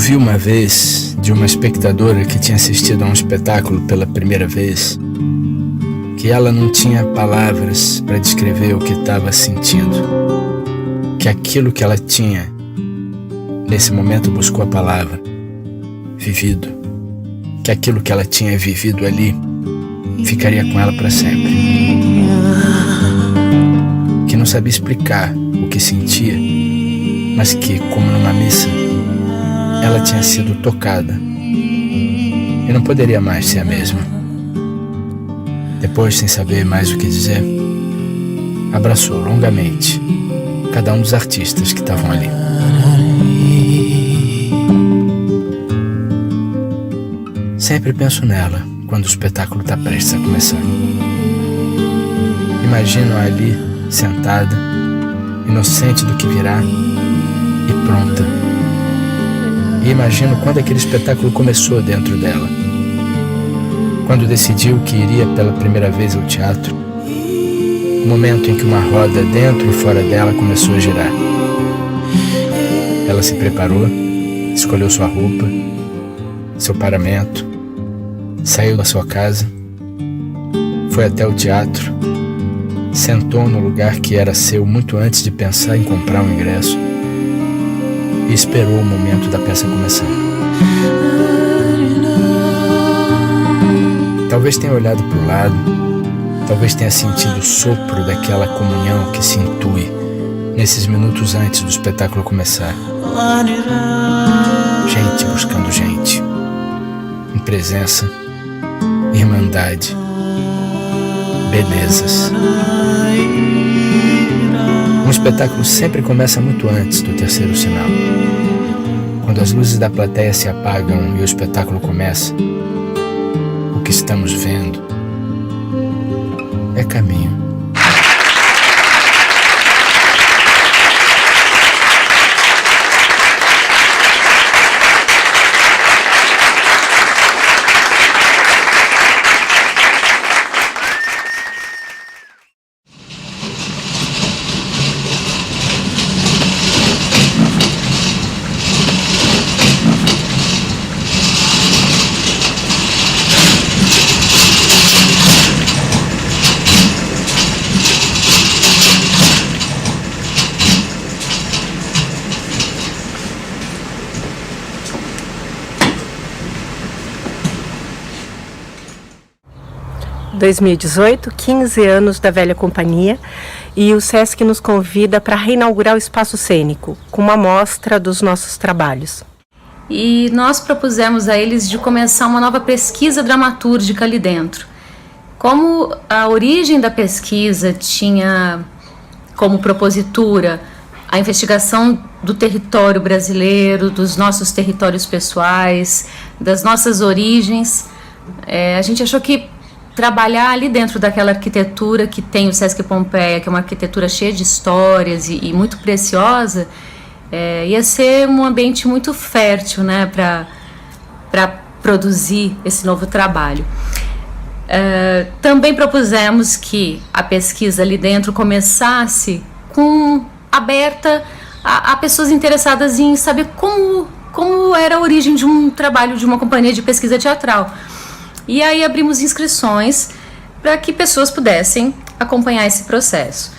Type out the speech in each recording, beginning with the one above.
ouvi uma vez de uma espectadora que tinha assistido a um espetáculo pela primeira vez que ela não tinha palavras para descrever o que estava sentindo, que aquilo que ela tinha nesse momento buscou a palavra vivido, que aquilo que ela tinha vivido ali ficaria com ela para sempre, que não sabia explicar o que sentia, mas que, como numa missa, ela tinha sido tocada e não poderia mais ser a mesma. Depois, sem saber mais o que dizer, abraçou longamente cada um dos artistas que estavam ali. Sempre penso nela quando o espetáculo está prestes a começar. Imagino-a ali, sentada, inocente do que virá e pronta. E imagino quando aquele espetáculo começou dentro dela. Quando decidiu que iria pela primeira vez ao teatro. O momento em que uma roda dentro e fora dela começou a girar. Ela se preparou, escolheu sua roupa, seu paramento, saiu da sua casa, foi até o teatro, sentou no lugar que era seu muito antes de pensar em comprar um ingresso e esperou o momento da peça começar. Talvez tenha olhado para o lado, talvez tenha sentido o sopro daquela comunhão que se intui nesses minutos antes do espetáculo começar. Gente buscando gente, em presença, irmandade, belezas. Um espetáculo sempre começa muito antes do terceiro sinal. Quando as luzes da plateia se apagam e o espetáculo começa, o que estamos vendo é caminho. Em 2018, 15 anos da velha companhia, e o Sesc nos convida para reinaugurar o espaço cênico, com uma mostra dos nossos trabalhos. E nós propusemos a eles de começar uma nova pesquisa dramatúrgica ali dentro. Como a origem da pesquisa tinha como propositura a investigação do território brasileiro, dos nossos territórios pessoais, das nossas origens, a gente achou que trabalhar ali dentro daquela arquitetura que tem o Sesc Pompeia, que é uma arquitetura cheia de histórias e muito preciosa, ia ser um ambiente muito fértil, né, para produzir esse novo trabalho. Também propusemos que a pesquisa ali dentro começasse aberta a pessoas interessadas em saber como era a origem de um trabalho de uma companhia de pesquisa teatral. E aí abrimos inscrições para que pessoas pudessem acompanhar esse processo.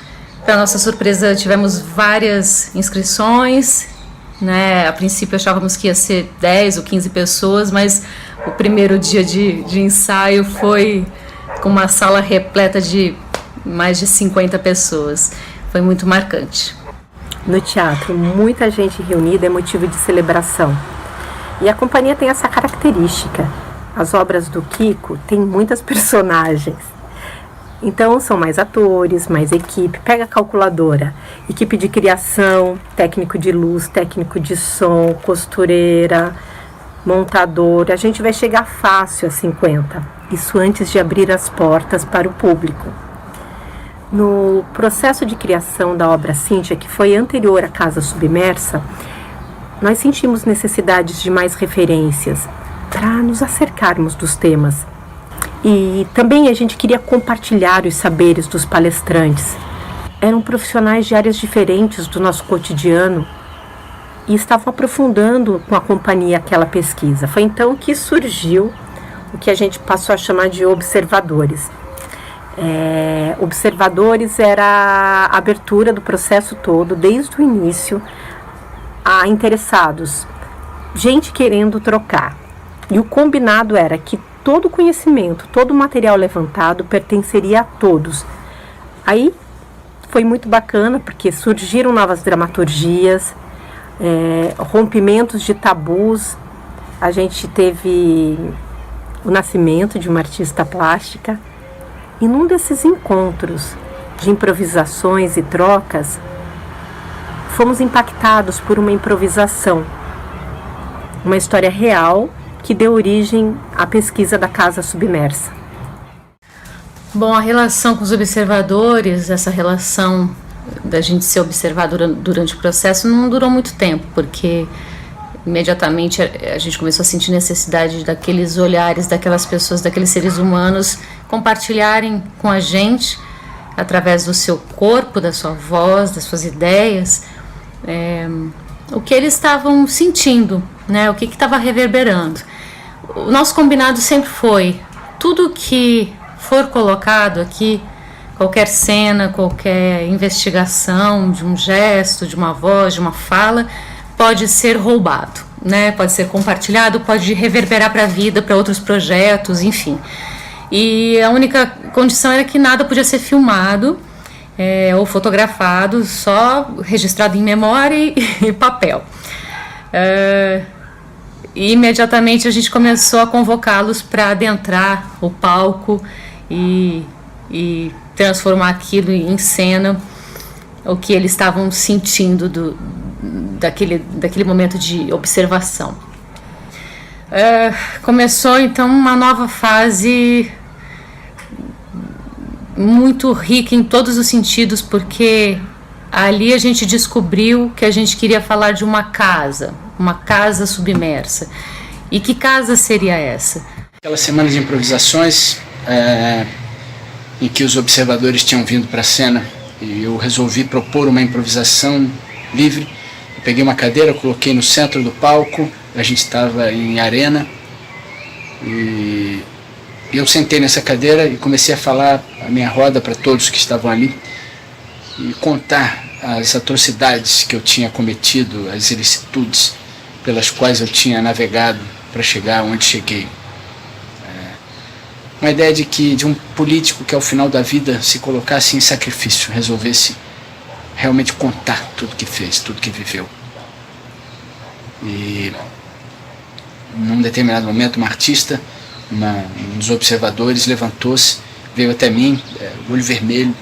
Para nossa surpresa, tivemos várias inscrições, né? A princípio achávamos que ia ser 10 ou 15 pessoas, mas o primeiro dia de ensaio foi com uma sala repleta de mais de 50 pessoas. Foi muito marcante. No teatro, muita gente reunida é motivo de celebração. E a companhia tem essa característica. As obras do Kiko têm muitas personagens. Então são mais atores, mais equipe. Pega a calculadora. Equipe de criação, técnico de luz, técnico de som, costureira, montador. A gente vai chegar fácil a 50. Isso antes de abrir as portas para o público. No processo de criação da obra Cíntia, que foi anterior à Casa Submersa, nós sentimos necessidades de mais referências para nos acercarmos dos temas. E também a gente queria compartilhar os saberes dos palestrantes. Eram profissionais de áreas diferentes do nosso cotidiano e estavam aprofundando com a companhia aquela pesquisa. Foi então que surgiu o que a gente passou a chamar de observadores. Observadores era a abertura do processo todo, desde o início, a interessados, gente querendo trocar. E o combinado era que todo o conhecimento, todo o material levantado pertenceria a todos. Aí foi muito bacana, porque surgiram novas dramaturgias, rompimentos de tabus. A gente teve o nascimento de uma artista plástica. E num desses encontros de improvisações e trocas, fomos impactados por uma improvisação, uma história real que deu origem à pesquisa da Casa Submersa. Bom, a relação com os observadores, essa relação da gente ser observado durante o processo não durou muito tempo, porque imediatamente a gente começou a sentir necessidade daqueles olhares, daquelas pessoas, daqueles seres humanos compartilharem com a gente, através do seu corpo, da sua voz, das suas ideias, o que eles estavam sentindo, né? O que estava reverberando. O nosso combinado sempre foi: tudo que for colocado aqui, qualquer cena, qualquer investigação de um gesto, de uma voz, de uma fala, pode ser roubado, né? Pode ser compartilhado, pode reverberar para a vida, para outros projetos, enfim. E a única condição era que nada podia ser filmado ou fotografado, só registrado em memória e papel. E imediatamente a gente começou a convocá-los para adentrar o palco e transformar aquilo em cena, o que eles estavam sentindo daquele momento de observação. Começou então uma nova fase muito rica em todos os sentidos, porque ali a gente descobriu que a gente queria falar de uma casa submersa. E que casa seria essa? Aquela semana de improvisações em que os observadores tinham vindo para a cena, e eu resolvi propor uma improvisação livre. Eu peguei uma cadeira, coloquei no centro do palco, a gente estava em arena, e eu sentei nessa cadeira e comecei a falar a minha roda para todos que estavam ali e contar as atrocidades que eu tinha cometido, as ilicitudes pelas quais eu tinha navegado para chegar onde cheguei. Uma ideia de um político que ao final da vida se colocasse em sacrifício, resolvesse realmente contar tudo que fez, tudo que viveu. E num determinado momento uma artista, um dos observadores, levantou-se, veio até mim, olho vermelho,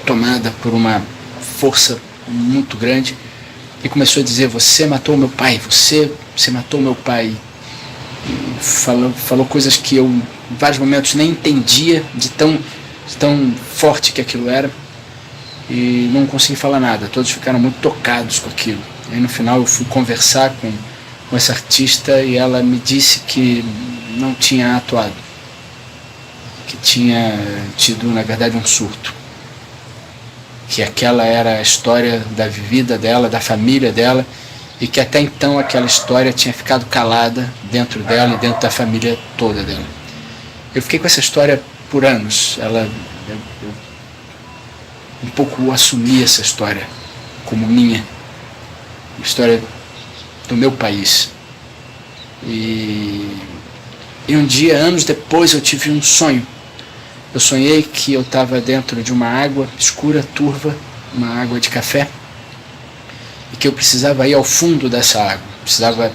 tomada por uma força muito grande, e começou a dizer: você matou meu pai, você matou meu pai. E falou coisas que eu em vários momentos nem entendia, de tão forte que aquilo era, e não consegui falar nada. Todos ficaram muito tocados com aquilo. E aí no final eu fui conversar com essa artista e ela me disse que não tinha atuado, que tinha tido na verdade um surto, que aquela era a história da vida dela, da família dela, e que até então aquela história tinha ficado calada dentro dela e dentro da família toda dela. Eu fiquei com essa história por anos. Eu um pouco assumi essa história como minha, história do meu país. E um dia, anos depois, eu tive um sonho. Eu sonhei que eu estava dentro de uma água escura, turva, uma água de café, e que eu precisava ir ao fundo dessa água, precisava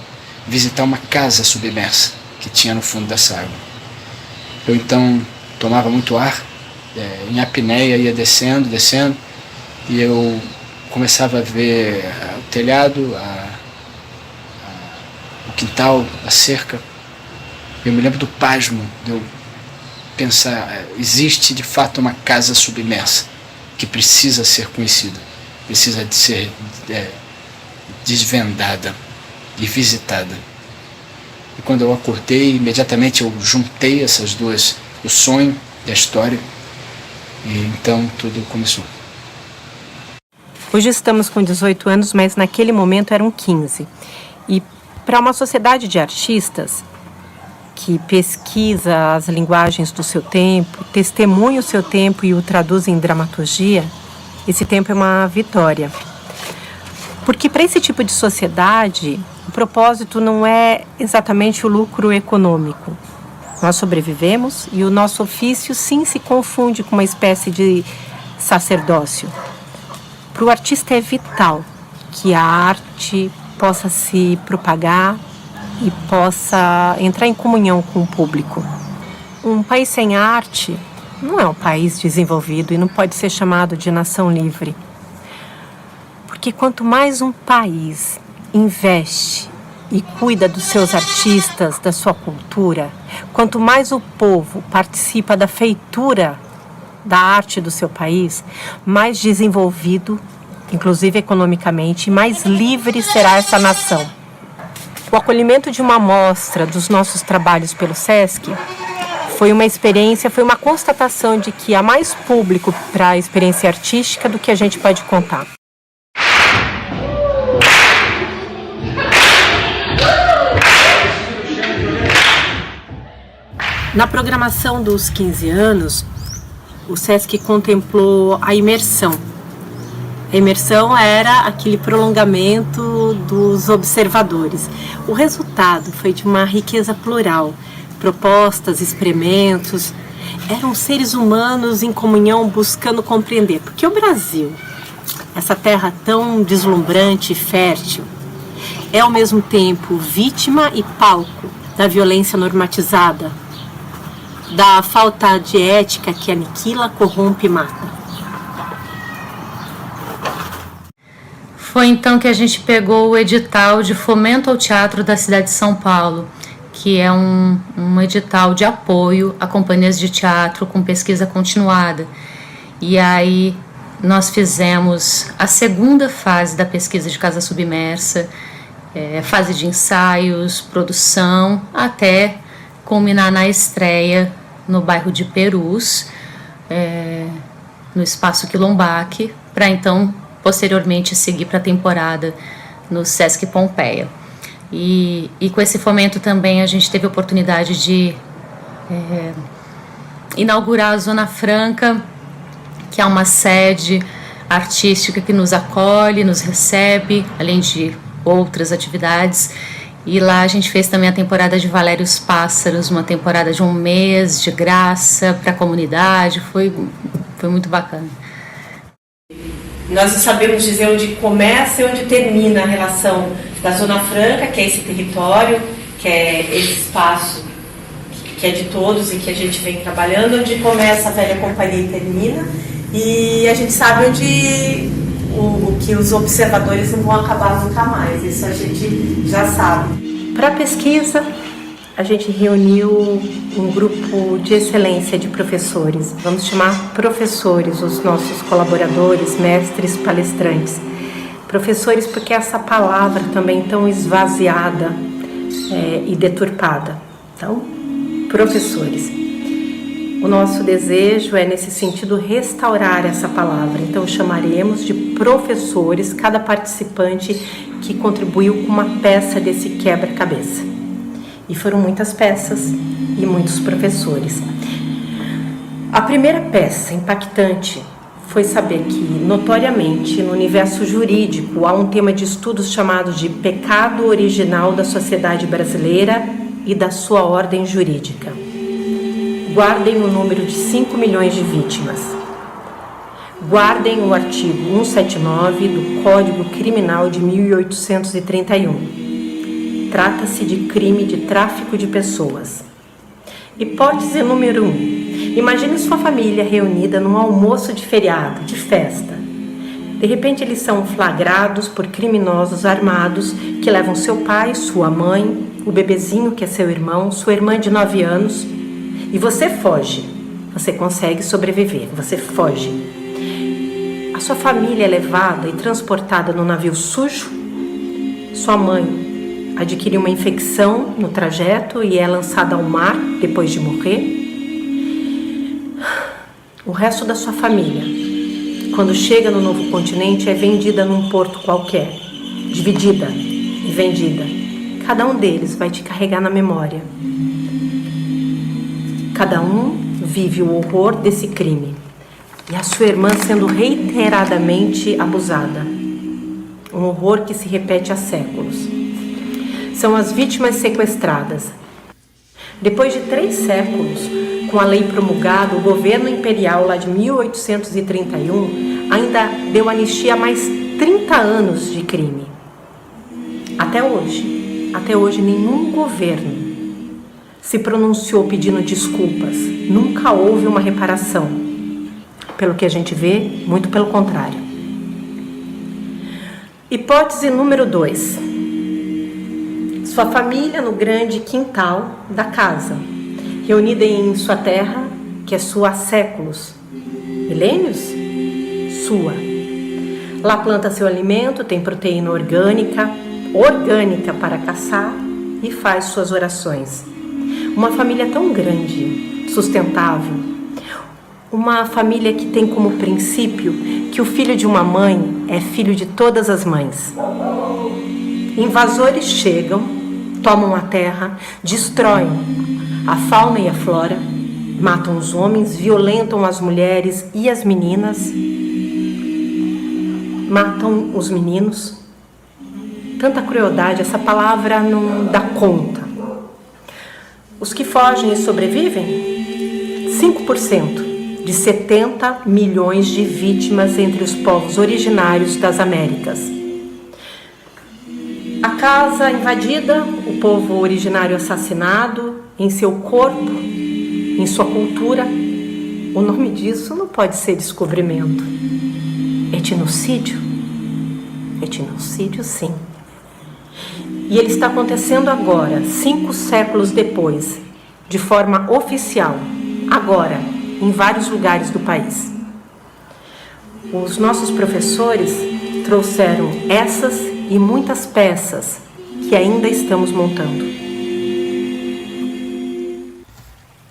visitar uma casa submersa que tinha no fundo dessa água. Eu então tomava muito ar, em apneia ia descendo, e eu começava a ver o telhado, o quintal, a cerca. Eu me lembro do pasmo, de eu pensar: existe de fato uma casa submersa que precisa ser conhecida, precisa de ser desvendada e visitada. E quando eu acordei, imediatamente eu juntei essas duas, o sonho e a história, e então tudo começou. Hoje estamos com 18 anos, mas naquele momento eram 15. E para uma sociedade de artistas que pesquisa as linguagens do seu tempo, testemunha o seu tempo e o traduz em dramaturgia, esse tempo é uma vitória. Porque para esse tipo de sociedade, o propósito não é exatamente o lucro econômico. Nós sobrevivemos e o nosso ofício sim se confunde com uma espécie de sacerdócio. Para o artista é vital que a arte possa se propagar e possa entrar em comunhão com o público. Um país sem arte não é um país desenvolvido e não pode ser chamado de nação livre. Porque quanto mais um país investe e cuida dos seus artistas, da sua cultura, quanto mais o povo participa da feitura da arte do seu país, mais desenvolvido, inclusive economicamente, mais livre será essa nação. O acolhimento de uma amostra dos nossos trabalhos pelo SESC foi uma experiência, foi uma constatação de que há mais público para a experiência artística do que a gente pode contar. Na programação dos 15 anos, o SESC contemplou a imersão. A imersão era aquele prolongamento dos observadores. O resultado foi de uma riqueza plural, propostas, experimentos. Eram seres humanos em comunhão buscando compreender. Porque o Brasil, essa terra tão deslumbrante e fértil, é ao mesmo tempo vítima e palco da violência normatizada, da falta de ética que aniquila, corrompe e mata. Foi então que a gente pegou o edital de fomento ao teatro da cidade de São Paulo, que é um edital de apoio a companhias de teatro com pesquisa continuada. E aí nós fizemos a segunda fase da pesquisa de Casa Submersa, fase de ensaios, produção, até culminar na estreia no bairro de Perus, no Espaço Quilombaque, para então posteriormente seguir para a temporada no Sesc Pompeia. E com esse fomento também a gente teve a oportunidade de inaugurar a Zona Franca, que é uma sede artística que nos acolhe, nos recebe, além de outras atividades. E lá a gente fez também a temporada de Valérios Pássaros, uma temporada de 1 mês, de graça para a comunidade, foi muito bacana. Nós não sabemos dizer onde começa e onde termina a relação da Zona Franca, que é esse território, que é esse espaço que é de todos e que a gente vem trabalhando, onde começa a velha companhia e termina, e a gente sabe onde o que os observadores não vão acabar nunca mais, isso a gente já sabe. Para a pesquisa, a gente reuniu um grupo de excelência de professores. Vamos chamar professores, os nossos colaboradores, mestres, palestrantes. Professores porque essa palavra também tão esvaziada e deturpada. Então, professores. O nosso desejo é, nesse sentido, restaurar essa palavra. Então, chamaremos de professores cada participante que contribuiu com uma peça desse quebra-cabeça. E foram muitas peças e muitos professores. A primeira peça impactante foi saber que, notoriamente, no universo jurídico, há um tema de estudos chamado de pecado original da sociedade brasileira e da sua ordem jurídica. Guardem o número de 5 milhões de vítimas. Guardem o artigo 179 do Código Criminal de 1831. Trata-se de crime de tráfico de pessoas. Hipótese número 1. Imagine sua família reunida num almoço de feriado, de festa. De repente eles são flagrados por criminosos armados que levam seu pai, sua mãe, o bebezinho que é seu irmão, sua irmã de 9 anos, e você foge. Você consegue sobreviver, você foge. A sua família é levada e transportada no navio sujo. Sua mãe adquire uma infecção no trajeto e é lançada ao mar depois de morrer. O resto da sua família quando chega no novo continente, é vendida num porto qualquer, dividida e vendida. Cada um deles vai te carregar na memória. Cada um vive o horror desse crime e a sua irmã sendo reiteradamente abusada. Um horror que se repete há séculos. São as vítimas sequestradas. Depois de 3 séculos, com a lei promulgada, o governo imperial lá de 1831 ainda deu anistia a mais 30 anos de crime. Até hoje nenhum governo se pronunciou pedindo desculpas. Nunca houve uma reparação. Pelo que a gente vê, muito pelo contrário. Hipótese número 2. Sua família no grande quintal da casa, reunida em sua terra, que é sua há séculos. Milênios? Sua. Lá planta seu alimento, tem proteína orgânica para caçar e faz suas orações. Uma família tão grande, sustentável, uma família que tem como princípio que o filho de uma mãe é filho de todas as mães. Invasores chegam, tomam a terra, destroem a fauna e a flora, matam os homens, violentam as mulheres e as meninas, matam os meninos. Tanta crueldade, essa palavra não dá conta. Os que fogem e sobrevivem? 5% de 70 milhões de vítimas entre os povos originários das Américas. A casa invadida, o povo originário assassinado, em seu corpo, em sua cultura. O nome disso não pode ser descobrimento. Etnocídio? Etnocídio, sim. E ele está acontecendo agora, 5 séculos depois, de forma oficial, agora, em vários lugares do país. Os nossos professores trouxeram essas e muitas peças que ainda estamos montando.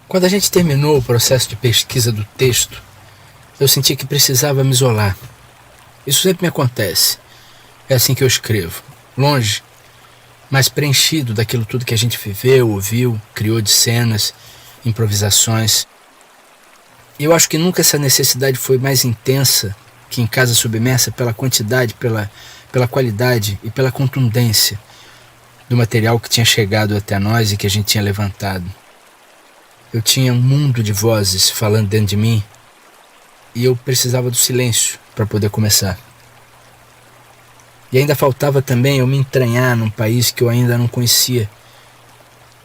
Quando a gente terminou o processo de pesquisa do texto, eu senti que precisava me isolar. Isso sempre me acontece. É assim que eu escrevo, longe, mas preenchido daquilo tudo que a gente viveu, ouviu, criou de cenas, improvisações. E eu acho que nunca essa necessidade foi mais intensa que em Casa Submersa pela quantidade, pela qualidade e pela contundência do material que tinha chegado até nós e que a gente tinha levantado. Eu tinha um mundo de vozes falando dentro de mim e eu precisava do silêncio para poder começar. E ainda faltava também eu me entranhar num país que eu ainda não conhecia,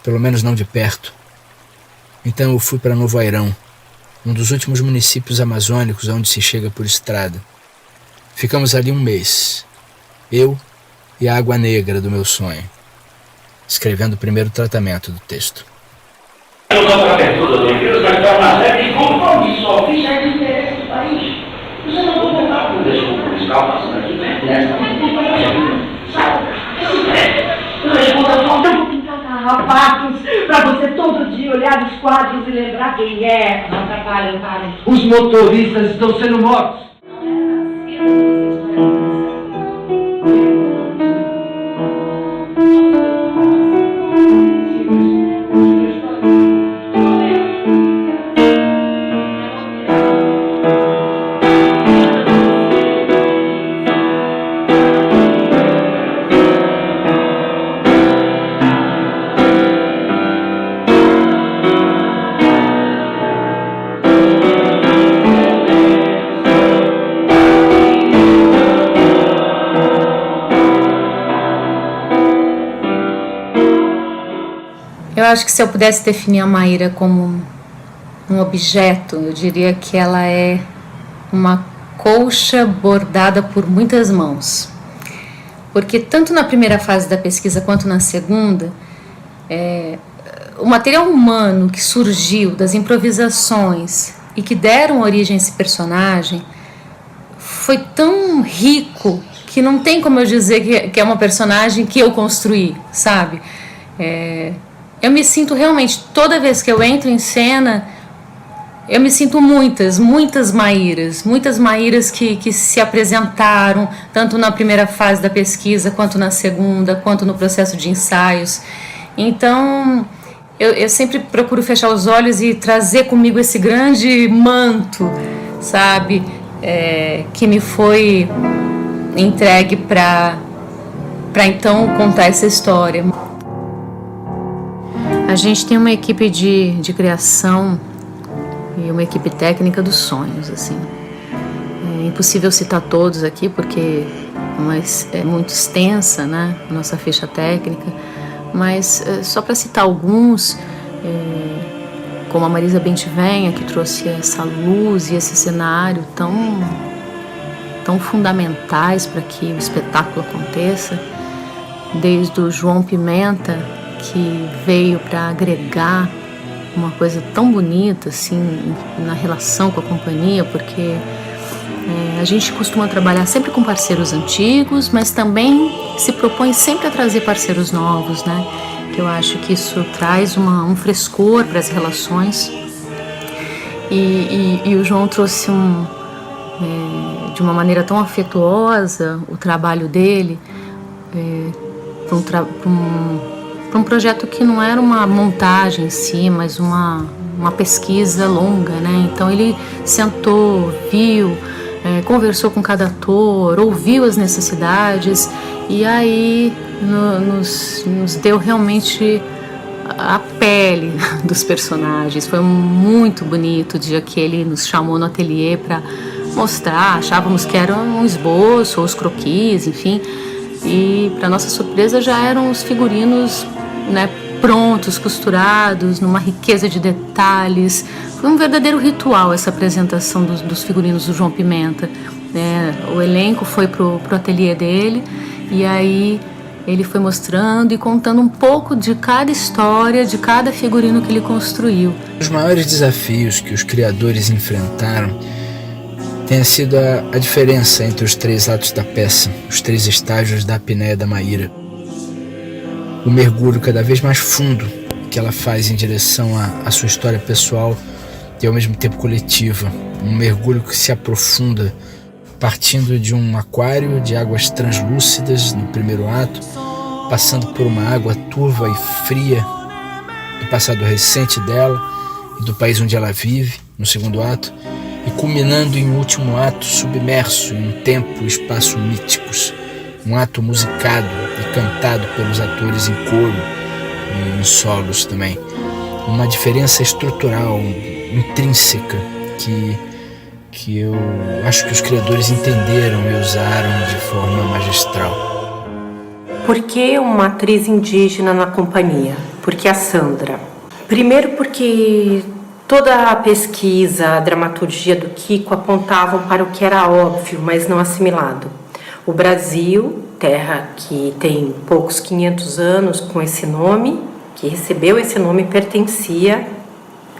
pelo menos não de perto. Então eu fui para Novo Airão, um dos últimos municípios amazônicos onde se chega por estrada. Ficamos ali 1 mês, eu e a água negra do meu sonho, escrevendo o primeiro tratamento do texto. A abertura do vírus vai ser uma série de compromissos oficiais de interesse do país. Você não vou contar com o desculpa fiscal passando aqui, né? Sabe? Eu respondo só. Eu vou pintar carrapatos pra você todo dia olhar os quadros e lembrar quem é. Não atrapalham, parem. Os motoristas estão sendo mortos. Eu acho que se eu pudesse definir a Maíra como um objeto, eu diria que ela é uma colcha bordada por muitas mãos. Porque tanto na primeira fase da pesquisa quanto na segunda, o material humano que surgiu das improvisações e que deram origem a esse personagem foi tão rico que não tem como eu dizer que é uma personagem que eu construí, sabe? Eu me sinto realmente, toda vez que eu entro em cena, Eu me sinto muitas Maíras que se apresentaram, tanto na primeira fase da pesquisa, quanto na segunda, quanto no processo de ensaios. Então, eu sempre procuro fechar os olhos e trazer comigo esse grande manto, sabe, que me foi entregue para então contar essa história. A gente tem uma equipe de criação e uma equipe técnica dos sonhos, assim. É impossível citar todos aqui porque é muito extensa, né, a nossa ficha técnica, mas só para citar alguns, como a Marisa Bentivenha, que trouxe essa luz e esse cenário tão fundamentais para que o espetáculo aconteça, desde o João Pimenta, que veio para agregar uma coisa tão bonita assim na relação com a companhia, porque a gente costuma trabalhar sempre com parceiros antigos, mas também se propõe sempre a trazer parceiros novos, né? Que eu acho que isso traz um frescor para as relações. E o João trouxe de uma maneira tão afetuosa o trabalho dele para um projeto que não era uma montagem em si, mas uma pesquisa longa, né? Então ele sentou, viu, conversou com cada ator, ouviu as necessidades e aí nos deu realmente a pele dos personagens. Foi muito bonito o dia que ele nos chamou no ateliê para mostrar. Achávamos que era um esboço ou os croquis, enfim, e para nossa surpresa já eram os figurinos, né, prontos, costurados, numa riqueza de detalhes. Foi um verdadeiro ritual essa apresentação dos figurinos do João Pimenta. O elenco foi pro ateliê dele e aí ele foi mostrando e contando um pouco de cada história, de cada figurino que ele construiu. Os maiores desafios que os criadores enfrentaram tenha sido a diferença entre os 3 atos da peça, os 3 estágios da apneia da Maíra. O mergulho cada vez mais fundo que ela faz em direção à sua história pessoal e ao mesmo tempo coletiva. Um mergulho que se aprofunda partindo de um aquário de águas translúcidas no primeiro ato, passando por uma água turva e fria do passado recente dela e do país onde ela vive, no segundo ato, e culminando em um último ato submerso em um tempo e espaço míticos, um ato musicado e cantado pelos atores em coro e em solos também. Uma diferença estrutural, intrínseca, que eu acho que os criadores entenderam e usaram de forma magistral. Por que uma atriz indígena na companhia? Por que a Sandra? Primeiro porque toda a pesquisa, a dramaturgia do Kiko apontavam para o que era óbvio, mas não assimilado. O Brasil, terra que tem poucos 500 anos com esse nome, que recebeu esse nome, pertencia,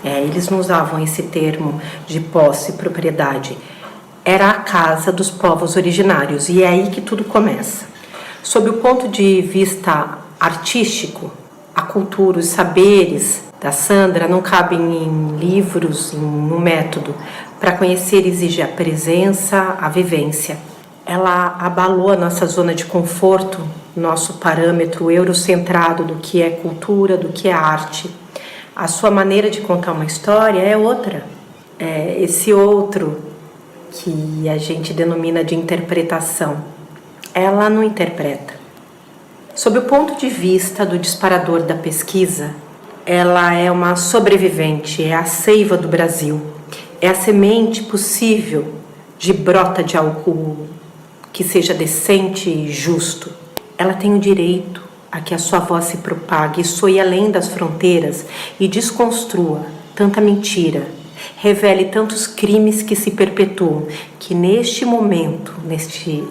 eles não usavam esse termo de posse e propriedade, era a casa dos povos originários, e é aí que tudo começa. Sob o ponto de vista artístico, a cultura, os saberes da Sandra não cabem em livros, no método. Para conhecer exige a presença, a vivência. Ela abalou a nossa zona de conforto, nosso parâmetro eurocentrado do que é cultura, do que é arte. A sua maneira de contar uma história é outra. É esse outro que a gente denomina de interpretação. Ela não interpreta. Sob o ponto de vista do disparador da pesquisa, ela é uma sobrevivente, é a seiva do Brasil. É a semente possível de brota de algo que seja decente e justo. Ela tem o direito a que a sua voz se propague e soe além das fronteiras e desconstrua tanta mentira, revele tantos crimes que se perpetuam, que neste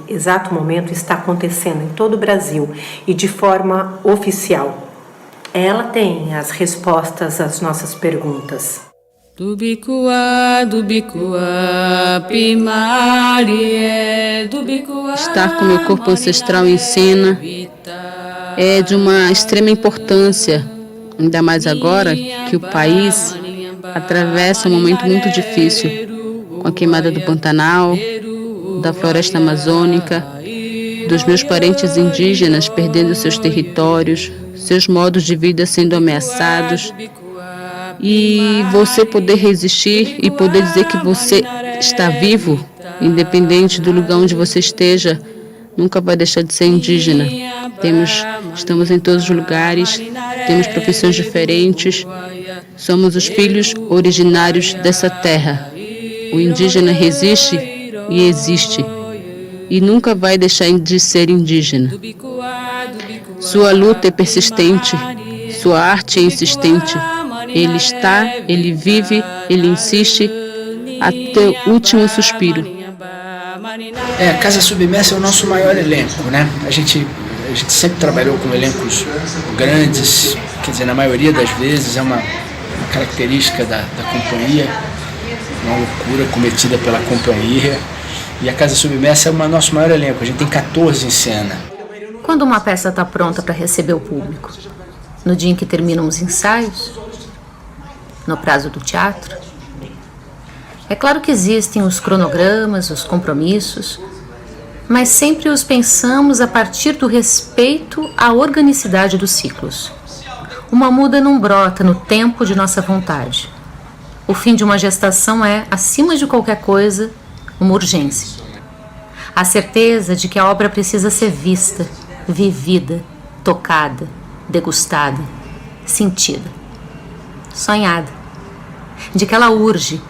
exato momento, está acontecendo em todo o Brasil e de forma oficial. Ela tem as respostas às nossas perguntas. Estar com meu corpo ancestral em cena é de uma extrema importância, ainda mais agora que o país atravessa um momento muito difícil, com a queimada do Pantanal, da floresta amazônica, dos meus parentes indígenas perdendo seus territórios, seus modos de vida sendo ameaçados. E você poder resistir e poder dizer que você está vivo, independente do lugar onde você esteja, nunca vai deixar de ser indígena. Estamos em todos os lugares, temos profissões diferentes, somos os filhos originários dessa terra. O indígena resiste e existe, e nunca vai deixar de ser indígena. Sua luta é persistente, sua arte é insistente. Ele está, ele vive, ele insiste até o último suspiro. A Casa Submersa é o nosso maior elenco, né? A gente sempre trabalhou com elencos grandes, quer dizer, na maioria das vezes é uma característica da companhia, uma loucura cometida pela companhia. E a Casa Submersa é o nosso maior elenco, a gente tem 14 em cena. Quando uma peça está pronta para receber o público? No dia em que terminam os ensaios? No prazo do teatro? É claro que existem os cronogramas, os compromissos, mas sempre os pensamos a partir do respeito à organicidade dos ciclos. Uma muda não brota no tempo de nossa vontade. O fim de uma gestação é, acima de qualquer coisa, uma urgência. A certeza de que a obra precisa ser vista, vivida, tocada, degustada, sentida, sonhada. De que ela urge,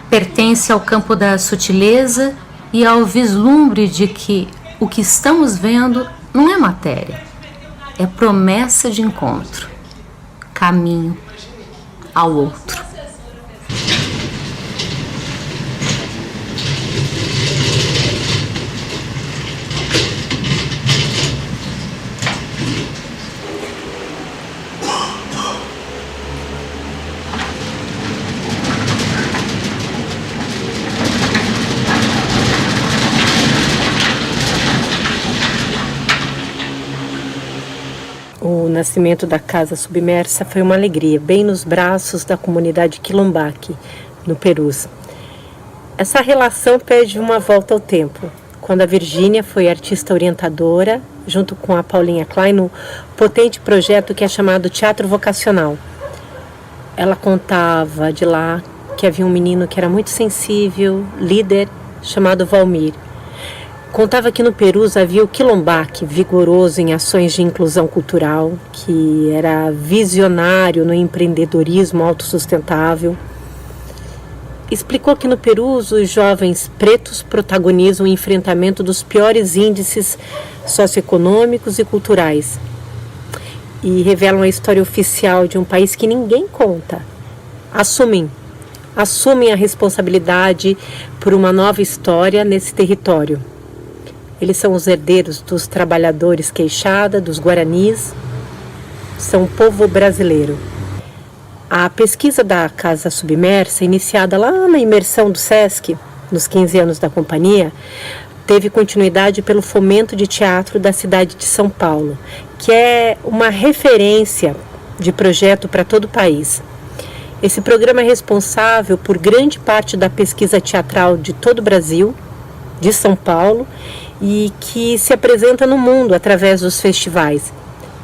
pertence ao campo da sutileza e ao vislumbre de que o que estamos vendo não é matéria, é promessa de encontro, caminho ao outro. O nascimento da Casa Submersa foi uma alegria, bem nos braços da comunidade Quilombaque, no Perus. Essa relação pede uma volta ao tempo, quando a Virgínia foi artista orientadora, junto com a Paulinha Klein, no potente projeto que é chamado Teatro Vocacional. Ela contava de lá que havia um menino que era muito sensível, líder, chamado Valmir. Contava que no Perus havia o Quilombaque, vigoroso em ações de inclusão cultural, que era visionário no empreendedorismo autossustentável. Explicou que no Perus os jovens pretos protagonizam o enfrentamento dos piores índices socioeconômicos e culturais. E revelam a história oficial de um país que ninguém conta. Assumem a responsabilidade por uma nova história nesse território. Eles são os herdeiros dos trabalhadores queixada, dos guaranis, são o povo brasileiro. A pesquisa da Casa Submersa, iniciada lá na imersão do SESC, nos 15 anos da companhia, teve continuidade pelo Fomento de Teatro da cidade de São Paulo, que é uma referência de projeto para todo o país. Esse programa é responsável por grande parte da pesquisa teatral de todo o Brasil, de São Paulo, e que se apresenta no mundo através dos festivais.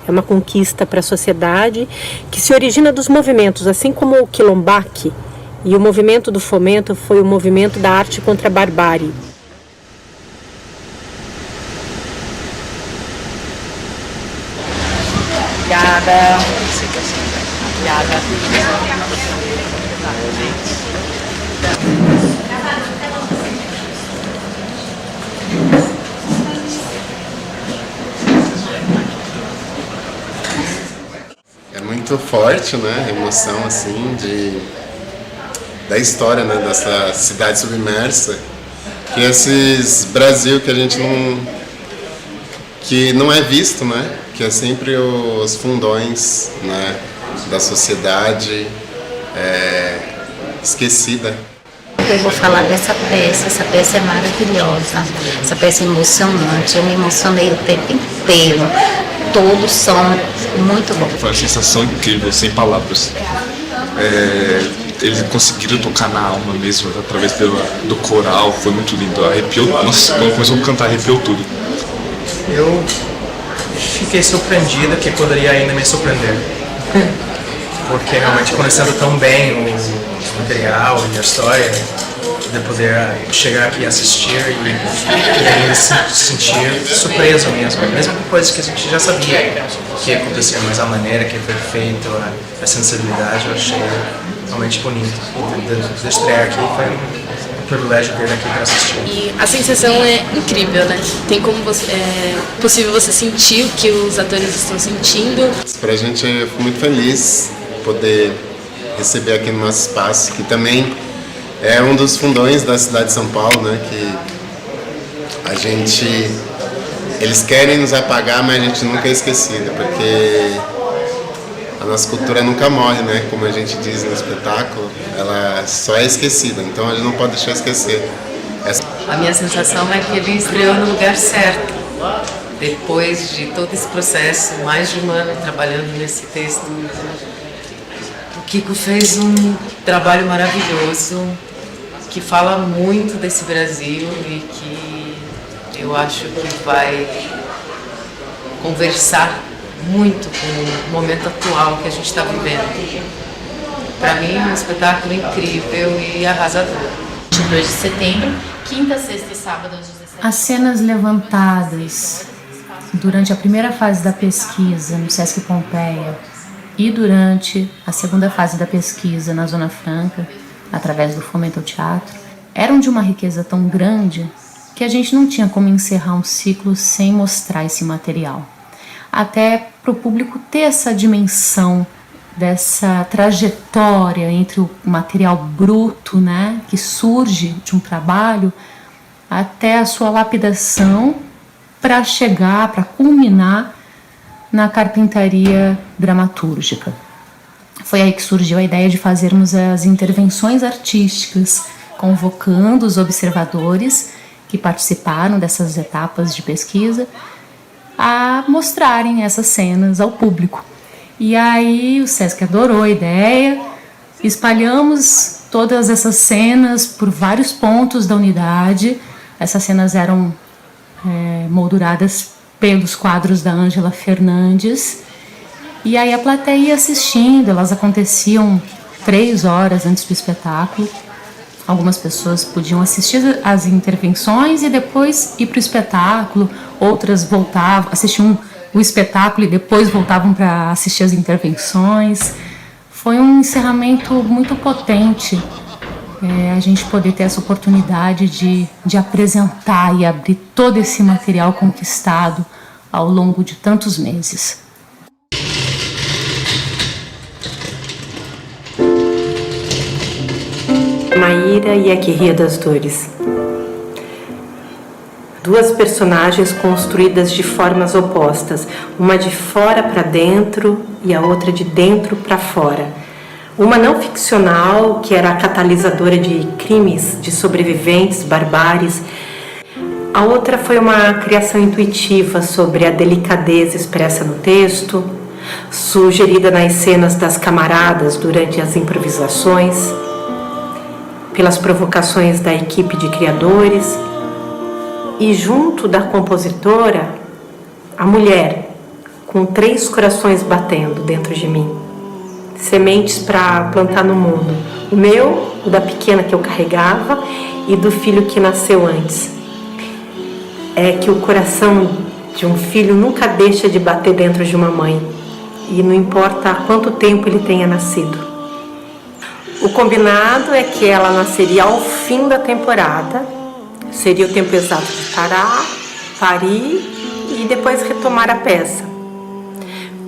É uma conquista para a sociedade que se origina dos movimentos, assim como o Quilombaque, e o movimento do fomento foi o movimento da arte contra a barbárie. Obrigada. É muito forte, né, a emoção, assim, da história, né, dessa cidade submersa, que esses Brasil que a gente não é visto, né, que é sempre os fundões, né, da sociedade esquecida. Eu vou falar dessa peça, essa peça é maravilhosa, essa peça é emocionante, eu me emocionei o tempo inteiro, todos são muito bons. Foi uma sensação incrível, sem palavras. eles conseguiram tocar na alma mesmo, através do coral, foi muito lindo, arrepiou, nossa, quando começou a cantar, arrepiou tudo. Eu fiquei surpreendido que poderia ainda me surpreender, porque realmente conhecendo tão bem o material e a história, de poder chegar aqui e assistir e ainda se sentir surpreso mesmo com coisas que a gente já sabia que ia acontecer, mas a maneira que foi feito, a sensibilidade, eu achei realmente bonito. De estrear aqui foi um privilégio vir aqui para assistir. E a sensação é incrível, né? Tem como é possível você sentir o que os atores estão sentindo. Pra gente é muito feliz poder receber aqui no nosso espaço, que também é um dos fundões da cidade de São Paulo, né? Que eles querem nos apagar, mas a gente nunca é esquecido, porque a nossa cultura nunca morre, né? Como a gente diz no espetáculo, ela só é esquecida, então a gente não pode deixar esquecer. A minha sensação é que ele estreou no lugar certo. Depois de todo esse processo, mais de um ano trabalhando nesse texto, o Kiko fez um trabalho maravilhoso, que fala muito desse Brasil e que eu acho que vai conversar muito com o momento atual que a gente está vivendo. Para mim é um espetáculo incrível e arrasador. 22 de setembro, quinta, sexta e sábado às 17 horas. As cenas levantadas durante a primeira fase da pesquisa no Sesc Pompeia e durante a segunda fase da pesquisa na Zona Franca, através do Fomento ao Teatro, eram de uma riqueza tão grande que a gente não tinha como encerrar um ciclo sem mostrar esse material. Até para o público ter essa dimensão dessa trajetória entre o material bruto, né, que surge de um trabalho, até a sua lapidação para chegar, para culminar na carpintaria dramatúrgica. Foi aí que surgiu a ideia de fazermos as intervenções artísticas, convocando os observadores que participaram dessas etapas de pesquisa a mostrarem essas cenas ao público. E aí o Sesc adorou a ideia, espalhamos todas essas cenas por vários pontos da unidade. Essas cenas eram molduradas pelos quadros da Ângela Fernandes. E aí a plateia ia assistindo, elas aconteciam 3 horas antes do espetáculo. Algumas pessoas podiam assistir às intervenções e depois ir para o espetáculo, outras voltavam, assistiam o espetáculo e depois voltavam para assistir as intervenções. Foi um encerramento muito potente, a gente poder ter essa oportunidade de apresentar e abrir todo esse material conquistado ao longo de tantos meses. Maíra e a Guerreira das Dores. 2 personagens construídas de formas opostas, uma de fora para dentro e a outra de dentro para fora. Uma não ficcional, que era a catalisadora de crimes, de sobreviventes, barbáries. A outra foi uma criação intuitiva sobre a delicadeza expressa no texto, sugerida nas cenas das camaradas durante as improvisações, pelas provocações da equipe de criadores e junto da compositora, a mulher, com 3 corações batendo dentro de mim. Sementes para plantar no mundo. O meu, o da pequena que eu carregava e do filho que nasceu antes. É que o coração de um filho nunca deixa de bater dentro de uma mãe. E não importa há quanto tempo ele tenha nascido. O combinado é que ela nasceria ao fim da temporada, seria o tempo exato de parar, parir e depois retomar a peça.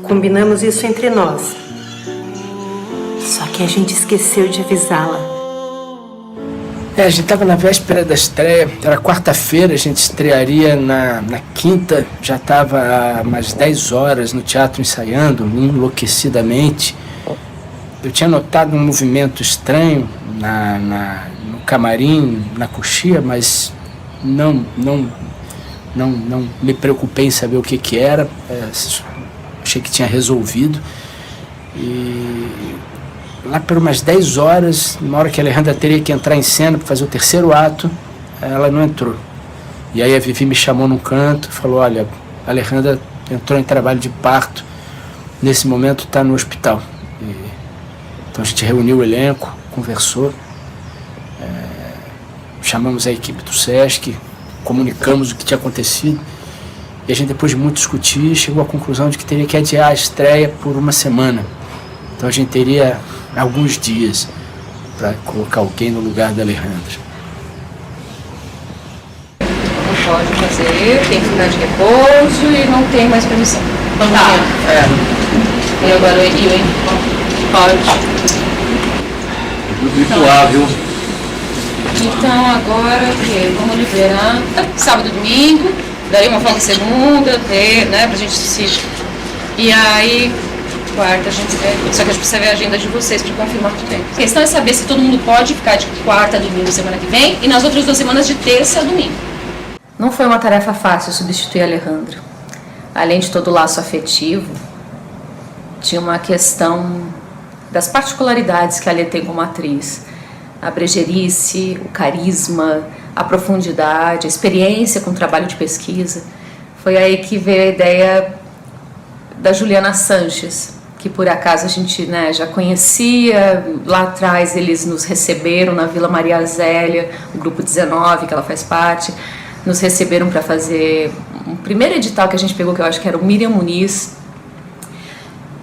Combinamos isso entre nós, só que a gente esqueceu de avisá-la. A gente estava na véspera da estreia, era quarta-feira, a gente estrearia na quinta, já estava há umas 10 horas no teatro ensaiando, enlouquecidamente. Eu tinha notado um movimento estranho no camarim, na coxia, mas não me preocupei em saber o que era. Achei que tinha resolvido. E lá por umas 10 horas, na hora que a Alejandra teria que entrar em cena para fazer o terceiro ato, ela não entrou. E aí a Vivi me chamou num canto e falou, olha, a Alejandra entrou em trabalho de parto, nesse momento está no hospital. Então a gente reuniu o elenco, conversou, chamamos a equipe do Sesc, comunicamos o que tinha acontecido, e a gente, depois de muito discutir, chegou à conclusão de que teria que adiar a estreia por uma semana. Então a gente teria alguns dias para colocar alguém no lugar da Alejandra. Não pode fazer, tem que ficar de repouso e não tem mais permissão. Tá. E agora o Henrique? Pode. Virtual, Então agora o quê? Vamos liberar sábado e domingo, daí uma folga segunda, né, pra gente se... E aí, quarta a gente vê. Só que a gente precisa ver a agenda de vocês pra confirmar que tem. A questão é saber se todo mundo pode ficar de quarta a domingo semana que vem e nas outras 2 semanas de terça a domingo. Não foi uma tarefa fácil substituir a Alejandra. Além de todo o laço afetivo, tinha uma questão das particularidades que a Alê tem como atriz. A brejeirice, o carisma, a profundidade, a experiência com o trabalho de pesquisa. Foi aí que veio a ideia da Juliana Sanches, que por acaso a gente, né, já conhecia. Lá atrás eles nos receberam na Vila Maria Zélia, o grupo 19, que ela faz parte, nos receberam para fazer um primeiro edital que a gente pegou, que eu acho que era o Miriam Muniz.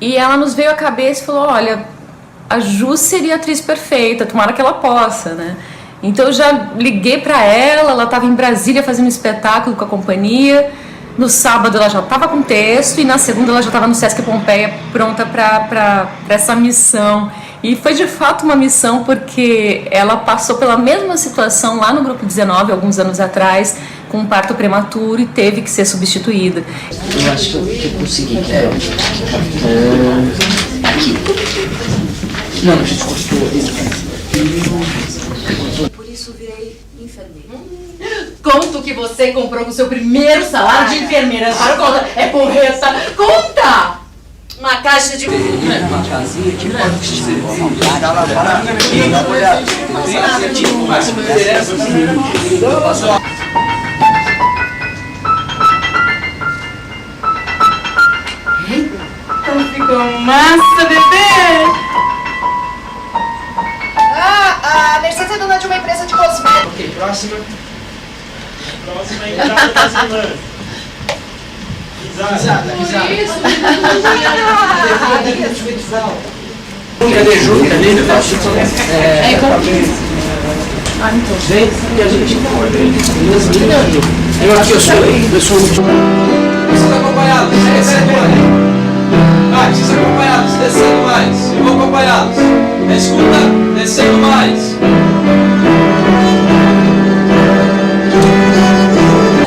E ela nos veio à cabeça e falou, olha, a Ju seria a atriz perfeita, tomara que ela possa, né? Então eu já liguei para ela estava em Brasília fazendo um espetáculo com a companhia. No sábado ela já estava com texto e na segunda ela já estava no Sesc Pompeia pronta para essa missão. E foi de fato uma missão porque ela passou pela mesma situação lá no Grupo 19, alguns anos atrás, com um parto prematuro e teve que ser substituída. Eu acho que eu consegui. Aqui. Não, a gente gostou. Por isso virei enfermeira. Conto que você comprou com seu primeiro salário de enfermeira. Conta, é porreta. Conta! Uma caixa de... Uma casinha que pode ser Então ficou massa, bebê! A Mercedes é dona de uma empresa de cosméticos. Ok, próxima. Próxima entrada das irmãs. Risada. Cadê Ju? Cadê? Ah, então. Vem, e a gente eu aqui, eu sou muito... Vocês acompanhados, descendo mais. Vai, vocês acompanhados, descendo mais. Eu vou acompanhados. Escuta, descendo mais.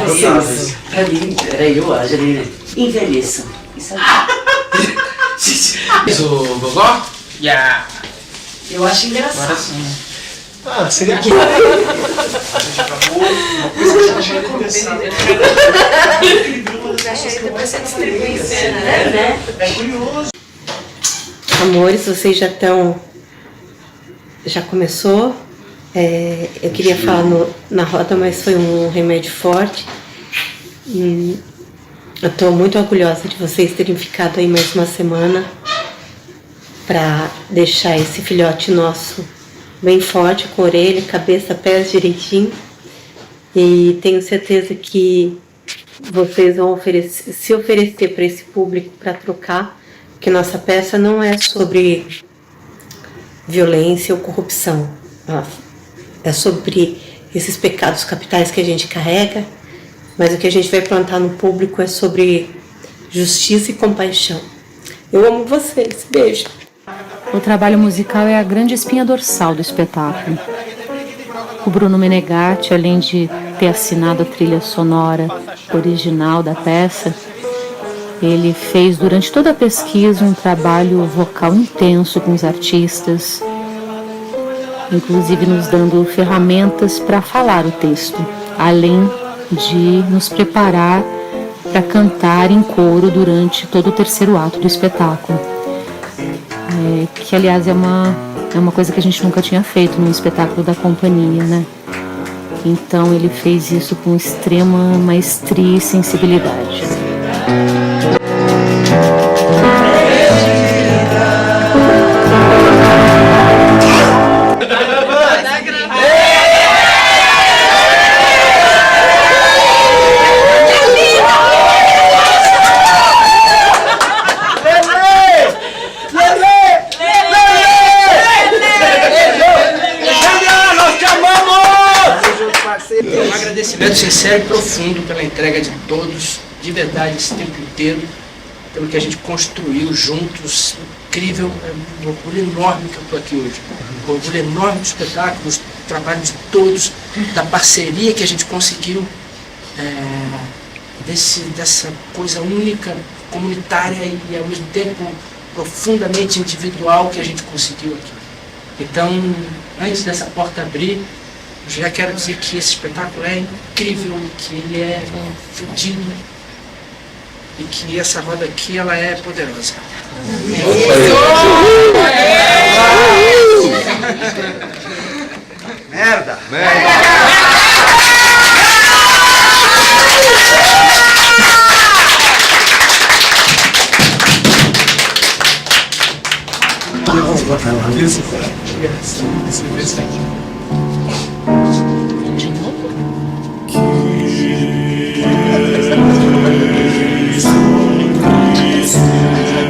Vocês, pra mim, eu acho, envelheçam. Isso aí. Isso, gogó? Yeah. Eu acho engraçado. Agora sim. Ah, seria aqui. A gente acabou uma coisa que eu achei interessante. Depois você distribui em cena, né? É curioso. Amores, vocês já começou. Eu queria falar na roda, mas foi um remédio forte. Eu estou muito orgulhosa de vocês terem ficado aí mais uma semana para deixar esse filhote nosso bem forte, com orelha, cabeça, pés direitinho. E tenho certeza que vocês vão se oferecer para esse público para trocar, porque nossa peça não é sobre violência ou corrupção. É sobre esses pecados capitais que a gente carrega, mas o que a gente vai plantar no público é sobre justiça e compaixão. Eu amo vocês. Beijo. O trabalho musical é a grande espinha dorsal do espetáculo. O Bruno Menegatti, além de ter assinado a trilha sonora original da peça, ele fez durante toda a pesquisa um trabalho vocal intenso com os artistas, inclusive nos dando ferramentas para falar o texto, além de nos preparar para cantar em coro durante todo o terceiro ato do espetáculo. que aliás é uma coisa que a gente nunca tinha feito num espetáculo da companhia, né? Então ele fez isso com extrema maestria e sensibilidade. Um agradecimento sincero e profundo pela entrega de todos, de verdade, esse tempo inteiro, pelo que a gente construiu juntos. Incrível, é um orgulho enorme que eu estou aqui hoje. Um orgulho enorme do espetáculo, do trabalho de todos, da parceria que a gente conseguiu, dessa coisa única, comunitária e ao mesmo tempo profundamente individual que a gente conseguiu aqui. Então, antes dessa porta abrir, eu já quero dizer que esse espetáculo é incrível, que ele é fodido e que essa roda aqui ela é poderosa. Merda!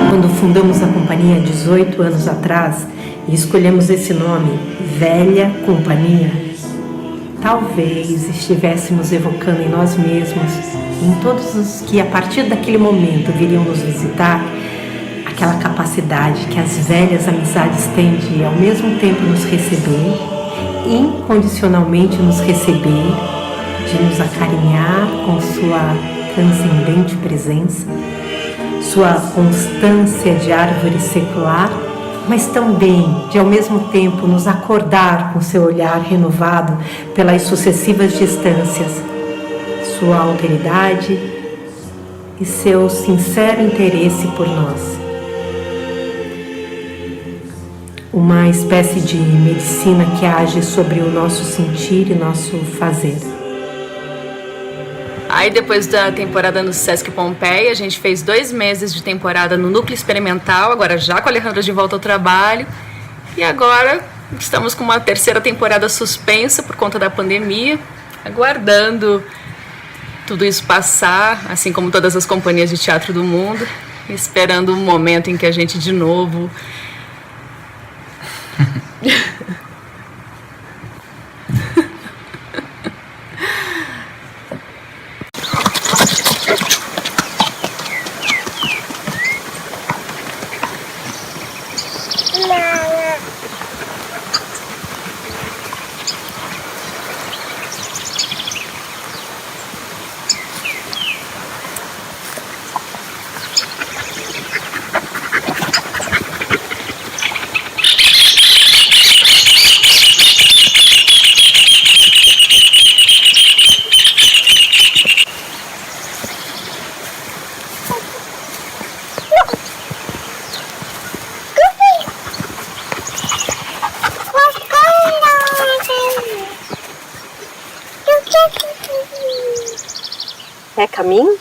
Quando fundamos a companhia há 18 anos atrás e escolhemos esse nome, Velha Companhia, talvez estivéssemos evocando em nós mesmos, em todos os que a partir daquele momento viriam nos visitar, aquela capacidade que as velhas amizades têm de ao mesmo tempo nos receber, incondicionalmente nos receber, de nos acarinhar com sua transcendente presença, sua constância de árvore secular, mas também de ao mesmo tempo nos acordar com seu olhar renovado pelas sucessivas distâncias, sua alteridade e seu sincero interesse por nós. Uma espécie de medicina que age sobre o nosso sentir e nosso fazer. Aí depois da temporada no Sesc Pompeia, a gente fez 2 meses de temporada no Núcleo Experimental, agora já com a Alejandra de volta ao trabalho. E agora estamos com uma 3ª temporada suspensa por conta da pandemia, aguardando tudo isso passar, assim como todas as companhias de teatro do mundo, esperando o momento em que a gente de novo... É caminho?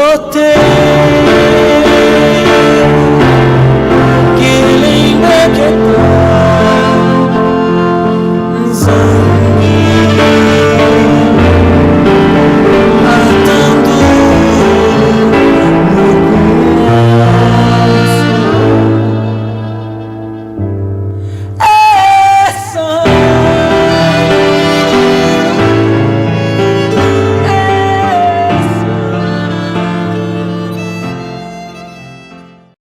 botei